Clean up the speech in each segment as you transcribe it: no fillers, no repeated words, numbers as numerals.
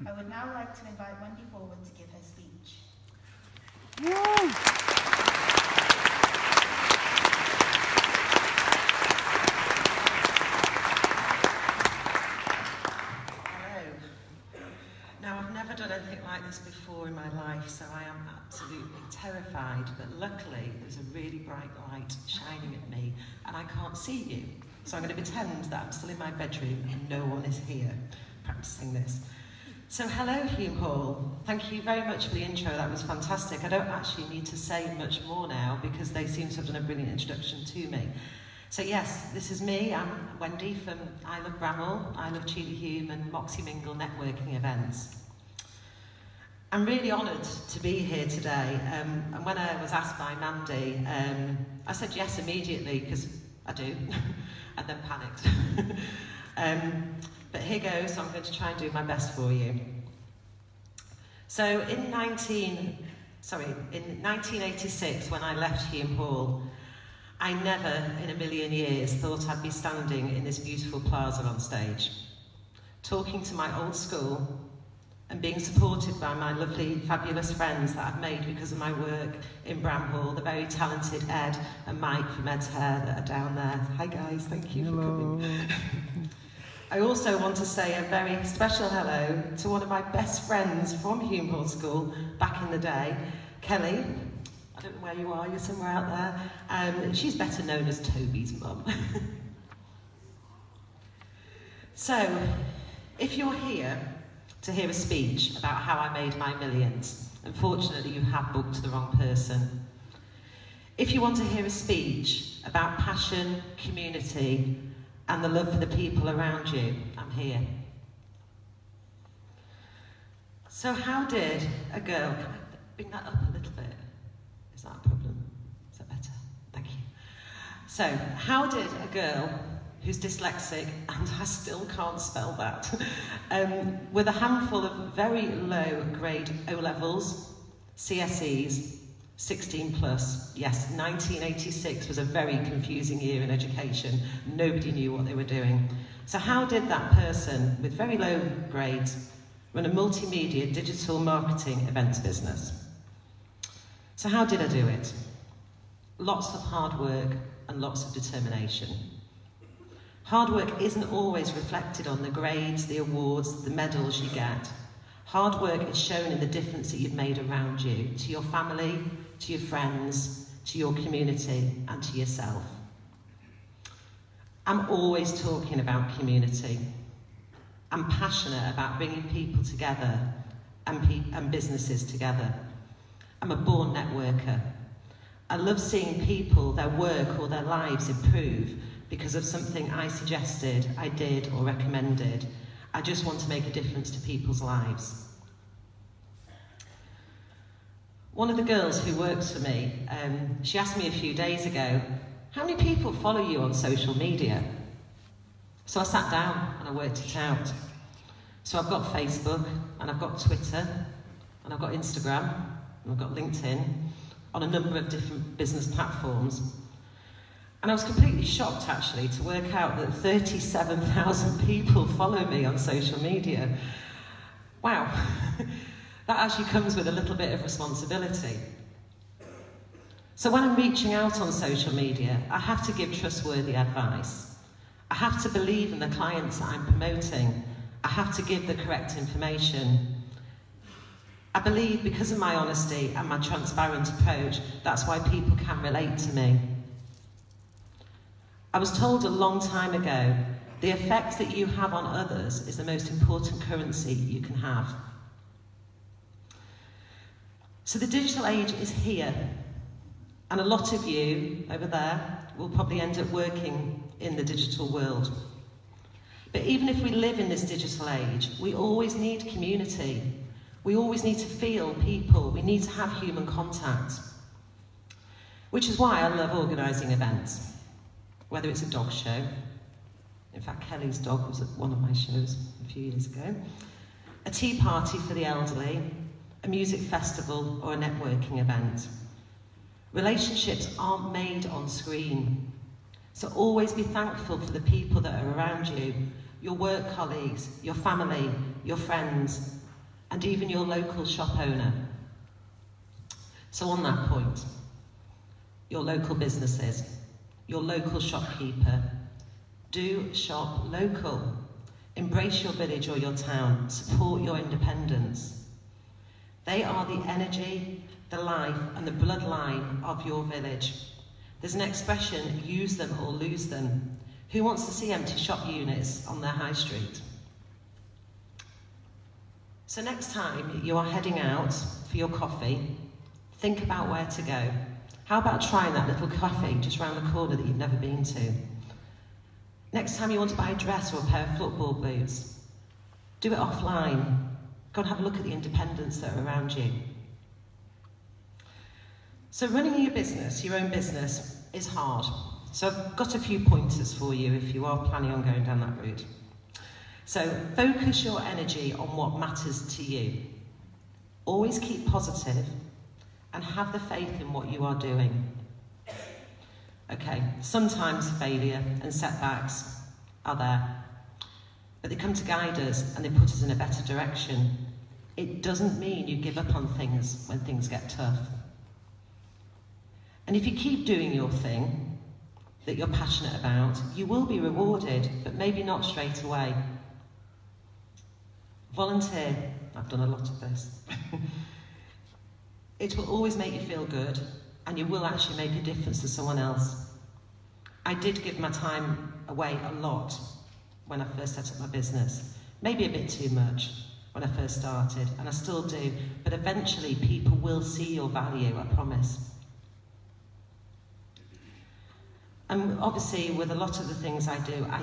I would now like to invite Wendy forward to give her speech. Hello. Now, I've never done anything like this before in my life, so I am absolutely terrified, but luckily there's a really bright light shining at me and I can't see you. So I'm going to pretend that I'm still in my bedroom and no one is here practicing this. So hello, Hulme Hall. Thank you very much for the intro, that was fantastic. I don't actually need to say much more now because they seem to have done a brilliant introduction to me. So yes, this is me, I'm Wendy from ILoveBramhall, I Love Tudor Hulme and Moxie Mingle Networking Events. I'm really honoured to be here today, and when I was asked by Mandy, I said yes immediately, because I do, and then panicked. But here goes, I'm going to try and do my best for you. So in 1986, when I left Hulme Hall, I never in a million years thought I'd be standing in this beautiful plaza on stage, talking to my old school and being supported by my lovely, fabulous friends that I've made because of my work in Bramhall, the very talented Ed and Mike from Ed's Hair that are down there. Hi guys, thank you for coming. I also want to say a very special hello to one of my best friends from Hulme Hall School back in the day, Kelly. I don't know where you are, you're somewhere out there. She's better known as Toby's mum. So, if you're here to hear a speech about how I made my millions, unfortunately you have booked the wrong person. If you want to hear a speech about passion, community, and the love for the people around you, I'm here. So how did a girl, can I bring that up a little bit? Is that a problem? Is that better? Thank you. So, how did a girl who's dyslexic, and I still can't spell that, with a handful of very low grade O-levels, CSEs, 16 plus, yes, 1986 was a very confusing year in education. Nobody knew what they were doing. So how did that person with very low grades run a multimedia digital marketing events business? So how did I do it? Lots of hard work and lots of determination. Hard work isn't always reflected on the grades, the awards, the medals you get. Hard work is shown in the difference that you've made around you, to your family, to your friends, to your community, and to yourself. I'm always talking about community. I'm passionate about bringing people together and businesses together. I'm a born networker. I love seeing people, their work or their lives improve because of something I suggested, I did, or recommended. I just want to make a difference to people's lives. One of the girls who works for me, she asked me a few days ago, how many people follow you on social media? So I sat down and I worked it out. So I've got Facebook, and I've got Twitter, and I've got Instagram, and I've got LinkedIn, on a number of different business platforms. And I was completely shocked, actually, to work out that 37,000 people follow me on social media. Wow, that actually comes with a little bit of responsibility. So when I'm reaching out on social media, I have to give trustworthy advice. I have to believe in the clients that I'm promoting. I have to give the correct information. I believe, because of my honesty and my transparent approach, that's why people can relate to me. I was told a long time ago, the effect that you have on others is the most important currency you can have. So the digital age is here, and a lot of you over there will probably end up working in the digital world. But even if we live in this digital age, we always need community. We always need to feel people. We need to have human contact. Which is why I love organising events. Whether it's a dog show, in fact Kelly's dog was at one of my shows a few years ago, a tea party for the elderly, a music festival or a networking event. Relationships aren't made on screen, so always be thankful for the people that are around you, your work colleagues, your family, your friends, and even your local shop owner. So on that point, your local businesses, your local shopkeeper, do shop local. Embrace your village or your town. Support your independence. They are the energy, the life, and the bloodline of your village. There's an expression, use them or lose them. Who wants to see empty shop units on their high street? So next time you are heading out for your coffee, think about where to go. How about trying that little cafe just round the corner that you've never been to? Next time you want to buy a dress or a pair of football boots, do it offline. Go and have a look at the independents that are around you. So running your business, your own business, is hard. So I've got a few pointers for you if you are planning on going down that route. So focus your energy on what matters to you. Always keep positive and have the faith in what you are doing. Okay, sometimes failure and setbacks are there, but they come to guide us and they put us in a better direction. It doesn't mean you give up on things when things get tough. And if you keep doing your thing that you're passionate about, you will be rewarded, but maybe not straight away. Volunteer. I've done a lot of this. It will always make you feel good, and you will actually make a difference to someone else. I did give my time away a lot when I first set up my business. Maybe a bit too much when I first started, and I still do, but eventually people will see your value, I promise. And obviously, with a lot of the things I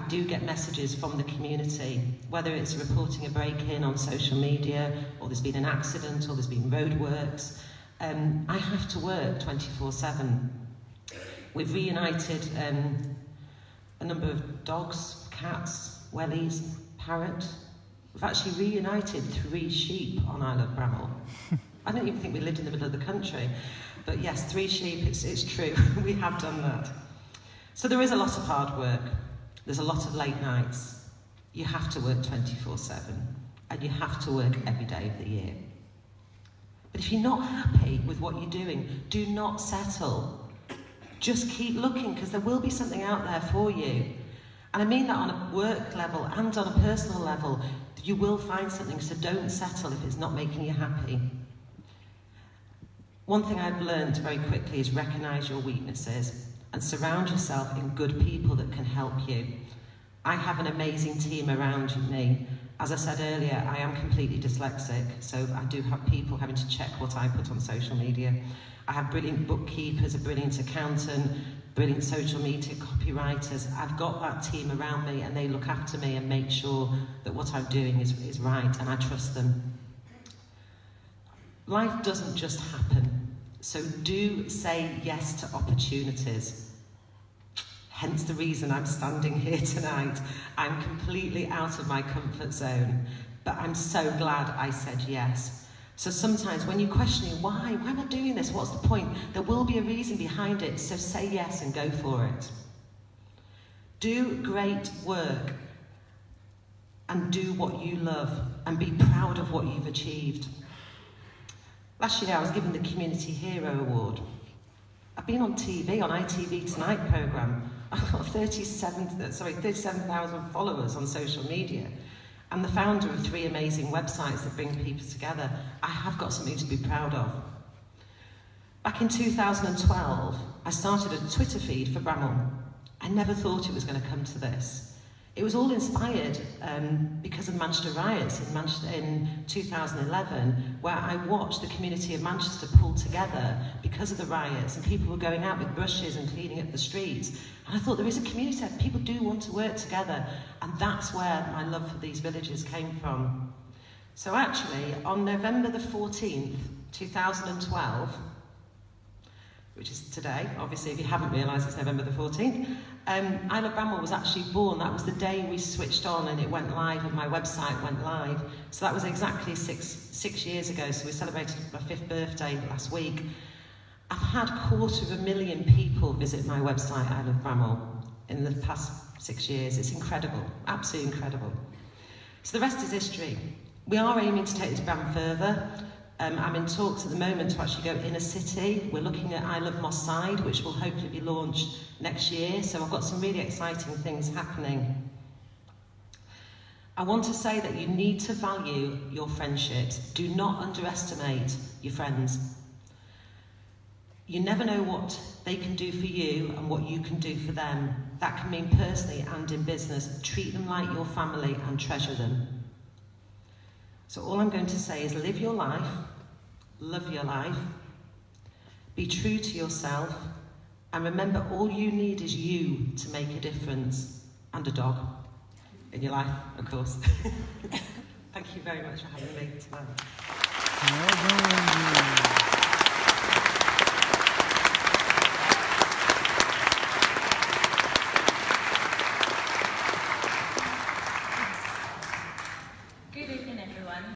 do get messages from the community, whether it's reporting a break-in on social media, or there's been an accident, or there's been roadworks. I have to work 24/7. We've reunited a number of dogs, cats, wellies, parrot. We've actually reunited 3 sheep on ILoveBramhall. I don't even think we lived in the middle of the country. But yes, 3 sheep, it's true. We have done that. So there is a lot of hard work. There's a lot of late nights. You have to work 24/7. And you have to work every day of the year. But if you're not happy with what you're doing, do not settle. Just keep looking, because there will be something out there for you. And I mean that on a work level and on a personal level. You will find something, so don't settle if it's not making you happy. One thing I've learned very quickly is recognise your weaknesses and surround yourself in good people that can help you. I have an amazing team around me. As I said earlier, I am completely dyslexic, so I do have people having to check what I put on social media. I have brilliant bookkeepers, a brilliant accountant, brilliant social media copywriters. I've got that team around me, and they look after me and make sure that what I'm doing is right, and I trust them. Life doesn't just happen, so do say yes to opportunities. Hence the reason I'm standing here tonight. I'm completely out of my comfort zone, but I'm so glad I said yes. So sometimes when you're questioning, why am I doing this? What's the point? There will be a reason behind it, so say yes and go for it. Do great work and do what you love and be proud of what you've achieved. Last year I was given the Community Hero Award. I've been on TV, on ITV Tonight programme. I've got 37,000 followers on social media. I'm the founder of 3 amazing websites that bring people together. I have got something to be proud of. Back in 2012, I started a Twitter feed for Bramhall. I never thought it was going to come to this. It was all inspired because of Manchester riots in 2011, where I watched the community of Manchester pull together because of the riots, and people were going out with brushes and cleaning up the streets. And I thought, there is a community, people do want to work together, and that's where my love for these villages came from. So actually, on November the 14th, 2012, which is today, obviously if you haven't realised it's November the 14th, ILoveBramhall was actually born. That was the day we switched on and it went live and my website went live. So that was exactly six years ago, so we celebrated my 5th birthday last week. I've had 250,000 people visit my website, ILoveBramhall, in the past 6 years. It's incredible, absolutely incredible. So the rest is history. We are aiming to take this brand further. I'm in talks at the moment to actually go inner city. We're looking at I Love Moss Side, which will hopefully be launched next year. So I've got some really exciting things happening. I want to say that you need to value your friendships. Do not underestimate your friends. You never know what they can do for you and what you can do for them. That can mean personally and in business. Treat them like your family and treasure them. So all I'm going to say is live your life, love your life, be true to yourself, and remember all you need is you to make a difference, and a dog in your life, of course. Thank you very much for having me tonight. Well done.